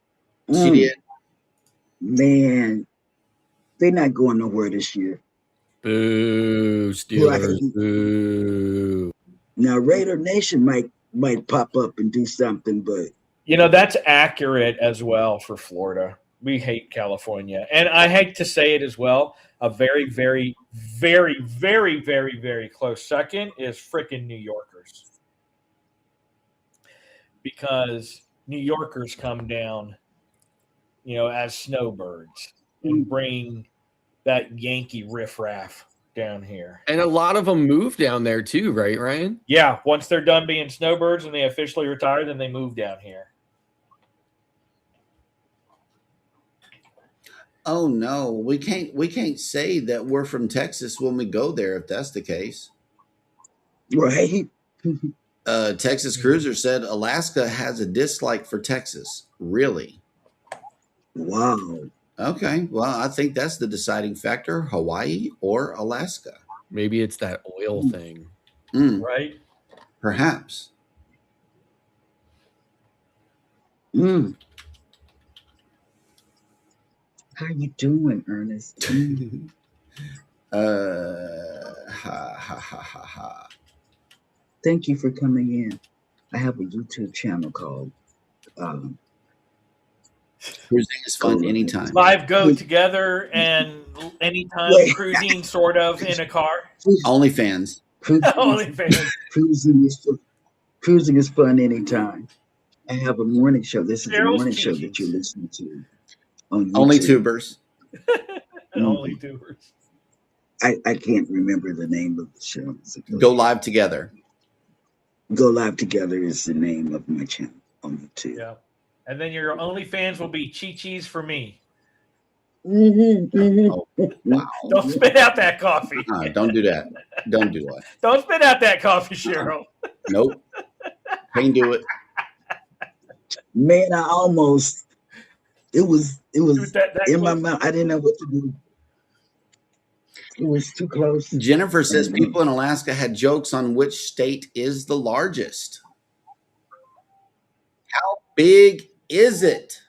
she did. Man, they're not going nowhere this year. Boo, Steelers. Right. Boo. Now Raider Nation might pop up and do something, but That's accurate as well for Florida. We hate California. And I hate to say it as well. A very, very, very, very, very, very close second is freaking New Yorkers. Because New Yorkers come down, as snowbirds and bring that Yankee riffraff down here. And a lot of them move down there too, right, Ryan? Yeah, once they're done being snowbirds and they officially retire, then they move down here. Oh no, we can't say that we're from Texas when we go there if that's the case. right. Texas Cruiser said Alaska has a dislike for Texas. Really? Wow. Okay. Well, I think that's the deciding factor: Hawaii or Alaska. Maybe it's that oil thing. Right? Perhaps. Mm. How you doing, Ernest? Ha. Thank you for coming in. I have a YouTube channel called Cruising is fun anytime. Live go together and anytime cruising sort of in a car. OnlyFans. OnlyFans. Cruising is fun anytime. I have a morning show. This is a Cheryl's morning show Cheekies. that you're listening to on YouTube. Only tubers. Only tubers. I can't remember the name of the show. Go live together. Go Live Together is the name of my channel on YouTube. Yeah. And then your OnlyFans will be Chi-Chi's for me. Oh, wow. Don't spit out that coffee. Don't do that. Don't do that. Don't spit out that coffee, Cheryl. Nope. Can't do it. Man, I almost it was Dude, that in my close. mouth. I didn't know what to do. It was too close. Jennifer says people in Alaska had jokes on which state is the largest. How big is it?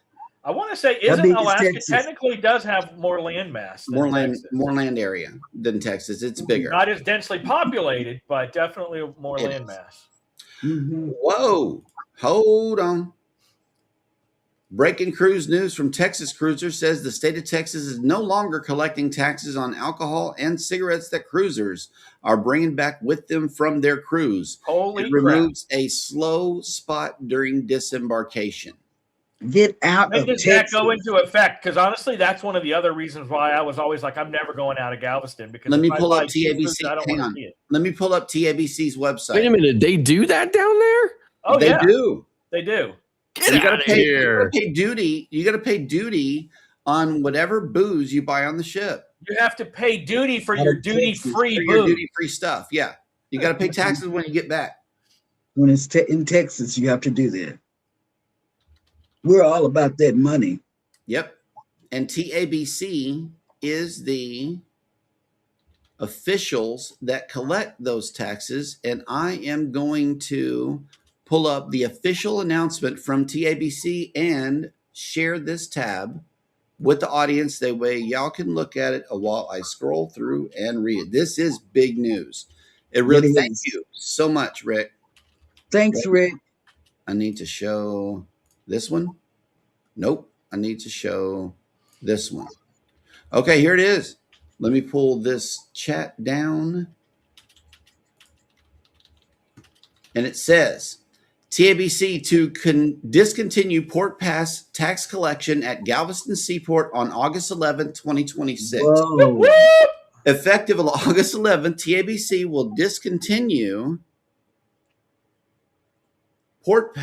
I want to say, How isn't big is Alaska Texas? technically does have more land mass than More land, Texas? more land area than Texas. It's bigger. Not as densely populated, but definitely more It land is. mass. Mhm. Whoa. Hold on. Breaking cruise news from Texas Cruiser says the state of Texas is no longer collecting taxes on alcohol and cigarettes that cruisers are bringing back with them from their cruise. Holy It crap. removes a slow spot during disembarkation. Get out When of does Texas. that go into effect? Because honestly, that's one of the other reasons why I was always like, I'm never going out of Galveston. Because Let me if I pull buy up cheap TABC. food, I don't Hang want on. to see it. Let me pull up TABC's website. Wait a minute, they do that down there? Oh, They yeah, do. they do. Get You out gotta of pay. You here. gotta pay duty. You gotta pay duty on whatever booze you buy on the ship. You have to pay duty for Out your of Texas, duty-free For your booze. duty-free stuff. Yeah. You gotta pay taxes when you get back. When it's in Texas, you have to do that. We're all about that money. Yep. And TABC is the officials that collect those taxes, and I am going to pull up the official announcement from TABC and share this tab with the audience. That way y'all can look at it while I scroll through and read. This is big news. It really, thank you so much, Rick. Thanks, Rick. I need to show this one. Nope. I need to show this one. Okay, here it is. Let me pull this chat down. And it says, TABC to discontinue Port Pass tax collection at Galveston Seaport on August 11, 2026. Whoa. Effective August 11, TABC will discontinue Port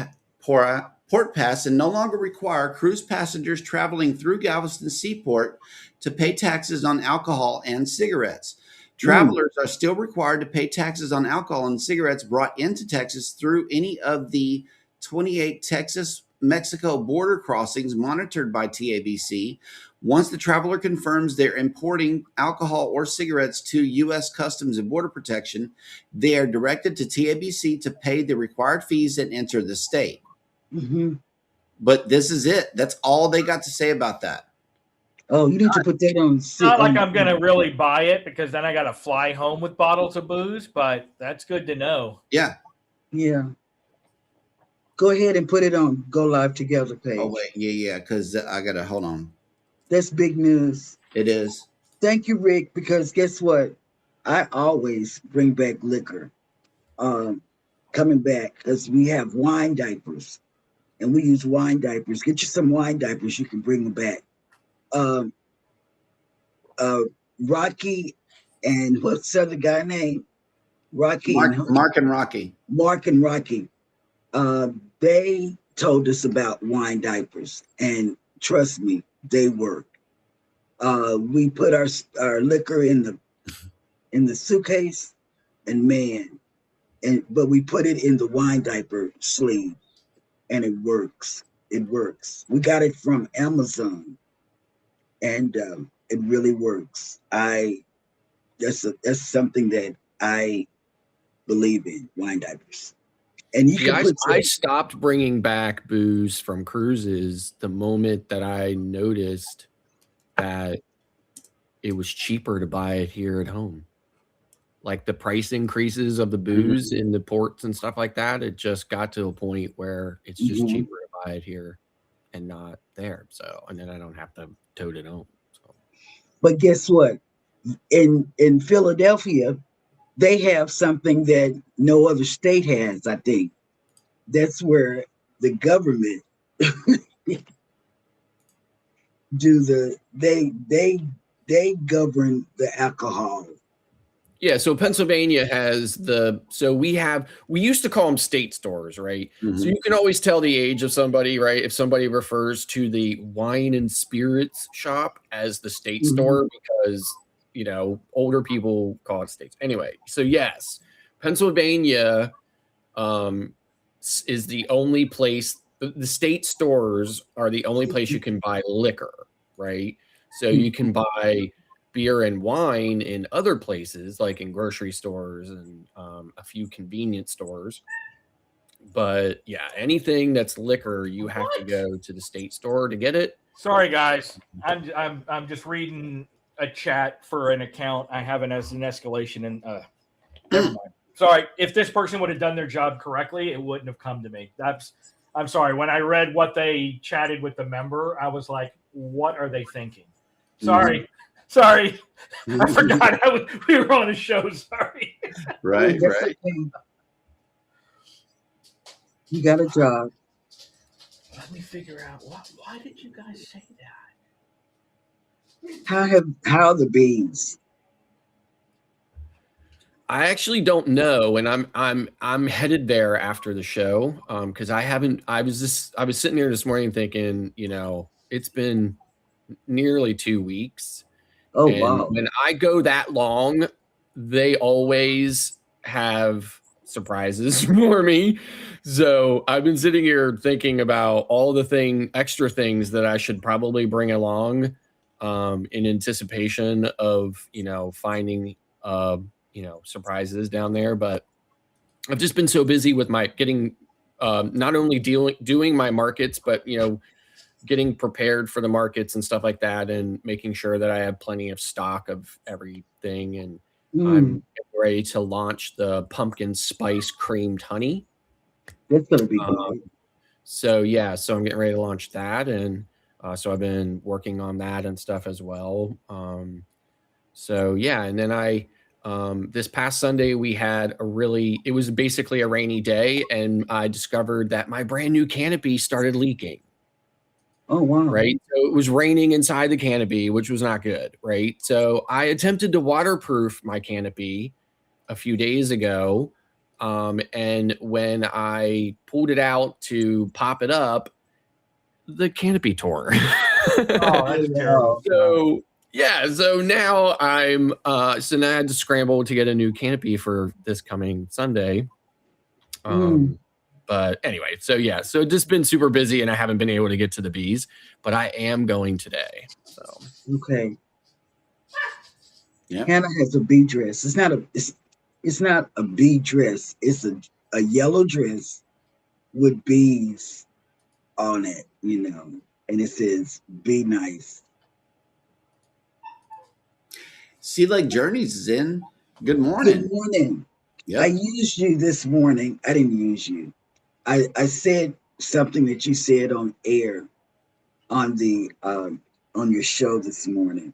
Pass and no longer require cruise passengers traveling through Galveston Seaport to pay taxes on alcohol and cigarettes. Travelers are still required to pay taxes on alcohol and cigarettes brought into Texas through any of the 28 Texas-Mexico border crossings monitored by TABC. Once the traveler confirms they're importing alcohol or cigarettes to U.S. Customs and Border Protection, they are directed to TABC to pay the required fees and enter the state. Mm-hmm. But this is it. That's all they got to say about that. Oh, you need to put that on. It's not like I'm going to really buy it because then I got to fly home with bottles of booze, but that's good to know. Yeah. Yeah. Go ahead and put it on Go Live Together page. Oh, wait. Yeah. Because I got to hold on. That's big news. It is. Thank you, Rick, because guess what? I always bring back liquor. Coming back because we have wine diapers and we use wine diapers. Get you some wine diapers. You can bring them back. Rocky and what's the other guy name? Rocky. Mark and Rocky. Mark and Rocky. They told us about wine diapers, and trust me, they work. We put our liquor in the suitcase, and but we put it in the wine diaper sleeve, and it works. It works. We got it from Amazon, and it really works. That's something that I believe in, wine diapers. And I stopped bringing back booze from cruises the moment that I noticed that it was cheaper to buy it here at home. Like the price increases of the booze in the ports and stuff like that, it just got to a point where it's just cheaper to buy it here and not there. So, and then I don't have to tote it home. So. But guess what? In Philadelphia, they have something that no other state has, I think. That's where the government they govern the alcohol. Yeah, so Pennsylvania has we used to call them state stores, right? Mm-hmm. So you can always tell the age of somebody, right? If somebody refers to the wine and spirits shop as the state store because older people call it states. Anyway, so yes, Pennsylvania is the only place. The state stores are the only place you can buy liquor, right? So you can buy beer and wine in other places, like in grocery stores and a few convenience stores. But yeah, anything that's liquor, you have to go to the state store to get it. Sorry, guys, I'm just reading a chat for an account I have as an escalation, and never mind. Sorry, if this person would have done their job correctly, it wouldn't have come to me. I'm sorry. When I read what they chatted with the member, I was like, what are they thinking? Sorry. I forgot we were on a show. Sorry. Right. You got a job. Let me figure out why did you guys say that? How are the beans? I actually don't know, and I'm headed there after the show because I was sitting here this morning thinking, it's been nearly 2 weeks. Oh, and wow. When I go that long, they always have surprises for me. So I've been sitting here thinking about all the extra things that I should probably bring along in anticipation of, finding surprises down there. But I've just been so busy with my getting not only doing my markets, but getting prepared for the markets and stuff like that, and making sure that I have plenty of stock of everything. And I'm ready to launch the pumpkin spice creamed honey. That's gonna be good. So I'm getting ready to launch that, and so I've been working on that and stuff as well. And then I this past Sunday we had it was basically a rainy day, and I discovered that my brand new canopy started leaking. Oh wow! Right, so it was raining inside the canopy, which was not good. Right, so I attempted to waterproof my canopy a few days ago, and when I pulled it out to pop it up, the canopy tore. Oh, that's terrible. So now now I had to scramble to get a new canopy for this coming Sunday. But anyway, so just been super busy, and I haven't been able to get to the bees, but I am going today. So okay. Yeah. Hannah has a bee dress. It's not a bee dress. It's a yellow dress with bees on it, and it says "Be nice." Sea Lake Journeys is in. Good morning. Good morning. Yep. I used you this morning. I didn't use you. I said something that you said on air on the on your show this morning.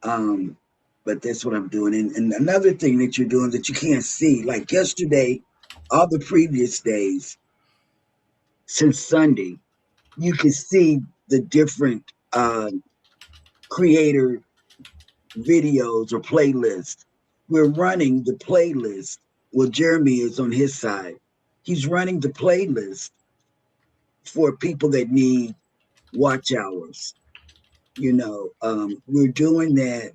But that's what I'm doing. And another thing that you're doing that you can't see, like yesterday, all the previous days since Sunday, you can see the different creator videos or playlists. We're running the playlist. Well, Jeremy is on his side. He's running the playlist for people that need watch hours. We're doing that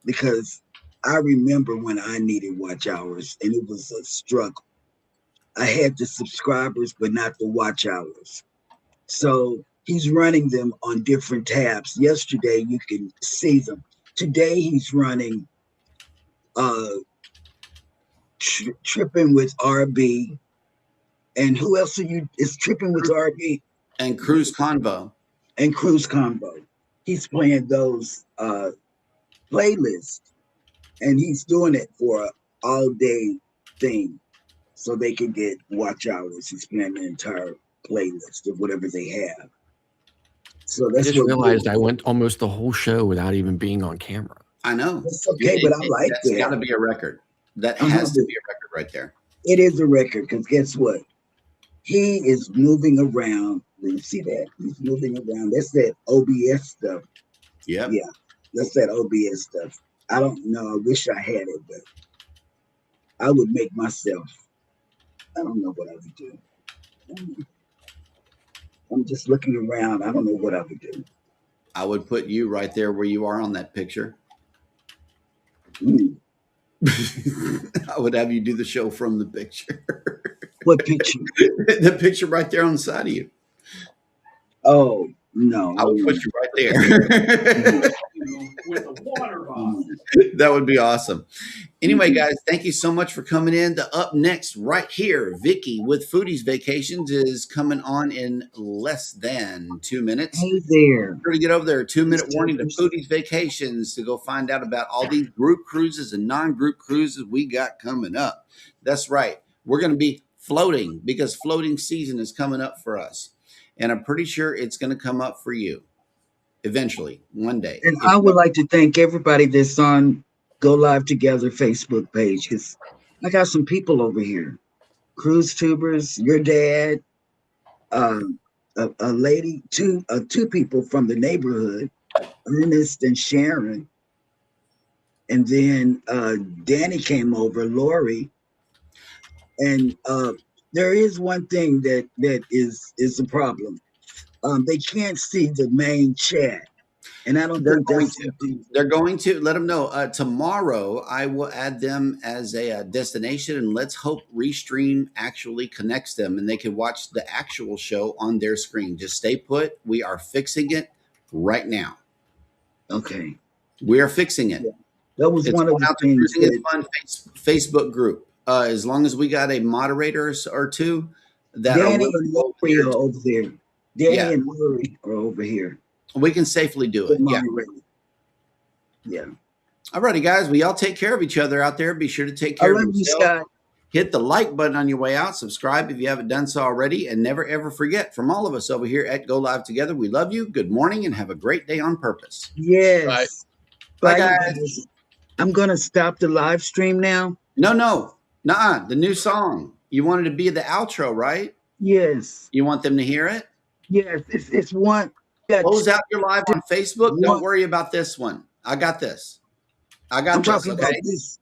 because I remember when I needed watch hours, and it was a struggle. I had the subscribers, but not the watch hours. So he's running them on different tabs. Yesterday, you can see them. Today, he's running Tripping with RB. And who else is Tripping with RB? And Cruise Convo. And Cruise Combo. He's playing those playlists, and he's doing it for an all-day thing, so they can get watch hours. He's playing the entire playlist of whatever they have. So I just realized I went almost the whole show without even being on camera. I know. It's okay, but I like that's that. Got to be a record. That has to be a record right there. It is a record, because guess what? He is moving around. You see that? He's moving around. That's that OBS stuff. Yep. Yeah, that's that OBS stuff. I don't know. I wish I had it, but I would make myself. I don't know what I would do. I'm just looking around. I don't know what I would do. I would put you right there where you are on that picture. I would have you do the show from the picture. What picture? The picture right there on the side of you. Oh, no. I would put you right there. With a water bottle. That would be awesome. Anyway, guys, thank you so much for coming in. Up next, right here, Vicky with Foodies Vacations is coming on in less than 2 minutes. Hey there. We're going to get over there. 2-minute warning to Foodies Vacations to go find out about all these group cruises and non-group cruises we got coming up. That's right. We're going to be floating because floating season is coming up for us. And I'm pretty sure it's going to come up for you eventually, one day. And I would like to thank everybody that's on Go Live Together Facebook page, because I got some people over here. Cruise tubers, your dad, a lady, two people from the neighborhood, Ernest and Sharon. And then Danny came over, Lori. And there is one thing that is a problem. They can't see the main chat, and I don't think they're going to let them know. Tomorrow, I will add them as a destination, and let's hope Restream actually connects them, and they can watch the actual show on their screen. Just stay put. We are fixing it right now. Okay, we are fixing it. That was It's one of going the out to things Cruising is that Fun Facebook group. As long as we got a moderator or two that are Danny willing and to go Lori here, are over there. Danny Yeah. and Lori are over here. we can safely do They're it. Yeah. moderating. Yeah. All righty, guys. We all take care of each other out there. Be sure to take I care of love you, yourself. Scott. Hit the like button on your way out. Subscribe if you haven't done so already. And never, ever forget, from all of us over here at Go Live Together, we love you. Good morning and have a great day on purpose. Yes. Bye. Bye, Bye, guys. guys. I'm going to stop the live stream now. No. Nuh-uh. The new song. You wanted to be the outro, right? Yes. You want them to hear it? Yes. It's one. Yeah, Close out your live on Facebook. Don't One. worry about this one. I got this. I'm this, talking about okay? this.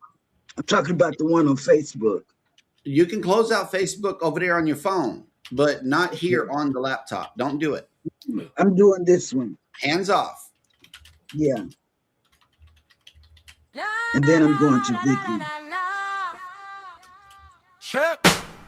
I'm talking about the one on Facebook. You can close out Facebook over there on your phone, but not here on the laptop. Don't do it. I'm doing this one. Hands off. Yeah. And then I'm going to Vicky.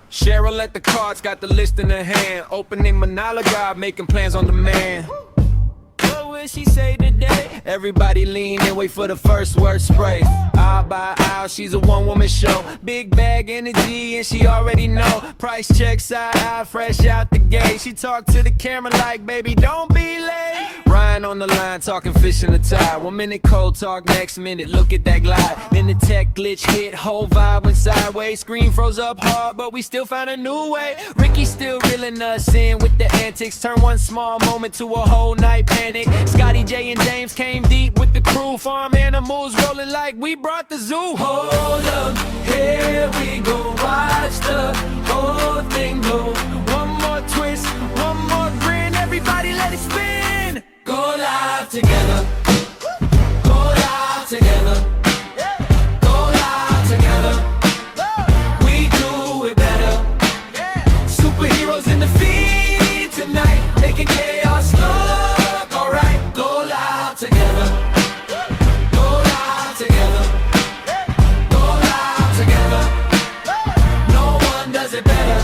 Cheryl at the cards, got the list in her hand. Opening monologue, making plans on demand. What will she say today? Everybody lean and wait for the first word spray. Hour by hour, she's a one-woman show. Big bag energy and she already know. Price check, side eye, fresh out the gate. She talk to the camera like, baby, don't be late. Ryan on the line, talking fish in the tide. 1 minute cold talk, next minute look at that glide. Then the tech glitch hit, whole vibe went sideways. Screen froze up hard, but we still found a new way. Ricky still reeling us in with the antics. Turn one small moment to a whole night panic. Scotty J and James came deep with the crew. Farm animals rolling like we brought the zoo. Hold up, here we go. Watch the whole thing go. One more twist, one more grin. Everybody let it spin. Go live together. Go live together. Go live together. We do it better. Superheroes in the feed tonight, making chaos look alright. Go live together. Go live together. Go live together. No one does it better.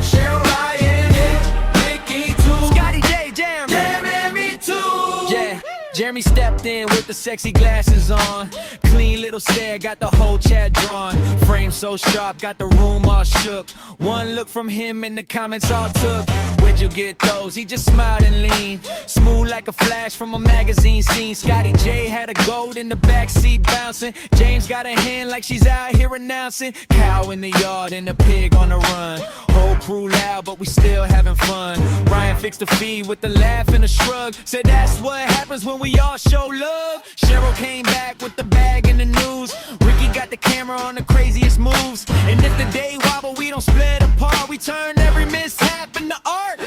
Cheryl Ryan and Ricky too. Scotty J Jam. Jam and me too. Yeah. Jeremy stepped in with the sexy glasses on. Clean little stare, got the whole chat drawn. Frame so sharp, got the room all shook. One look from him and the comments all took. Where'd you get those? He just smiled and leaned. Smooth like a flash from a magazine scene. Scotty J had a gold in the backseat bouncing. James got a hand like she's out here announcing. Cow in the yard and a pig on the run. Whole crew loud, but we still having fun. Ryan fixed the feed with a laugh and a shrug. Said that's what happens when we all show love. Cheryl came back with the bag and the news. Ricky got the camera on the craziest moves. And if the day wobble, we don't split apart. We turn every mishap into art.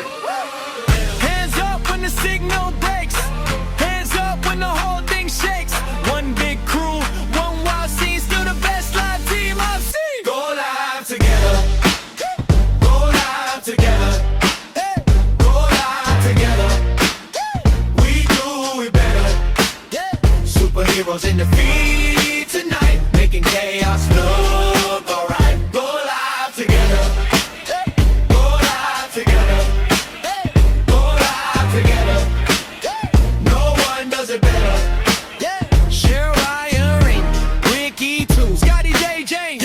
Hands up when the signal breaks. Hands up when the whole thing shakes. One big crew, one wild scene. Still the best live team I've seen. Go live together. Go live together. Go live together. We do it better. Superheroes in the feed tonight, making chaos look alright. Go live together. Go live together. Go live together. No one does it better. Cheryl Ryan, Ricky too. Scotty J James.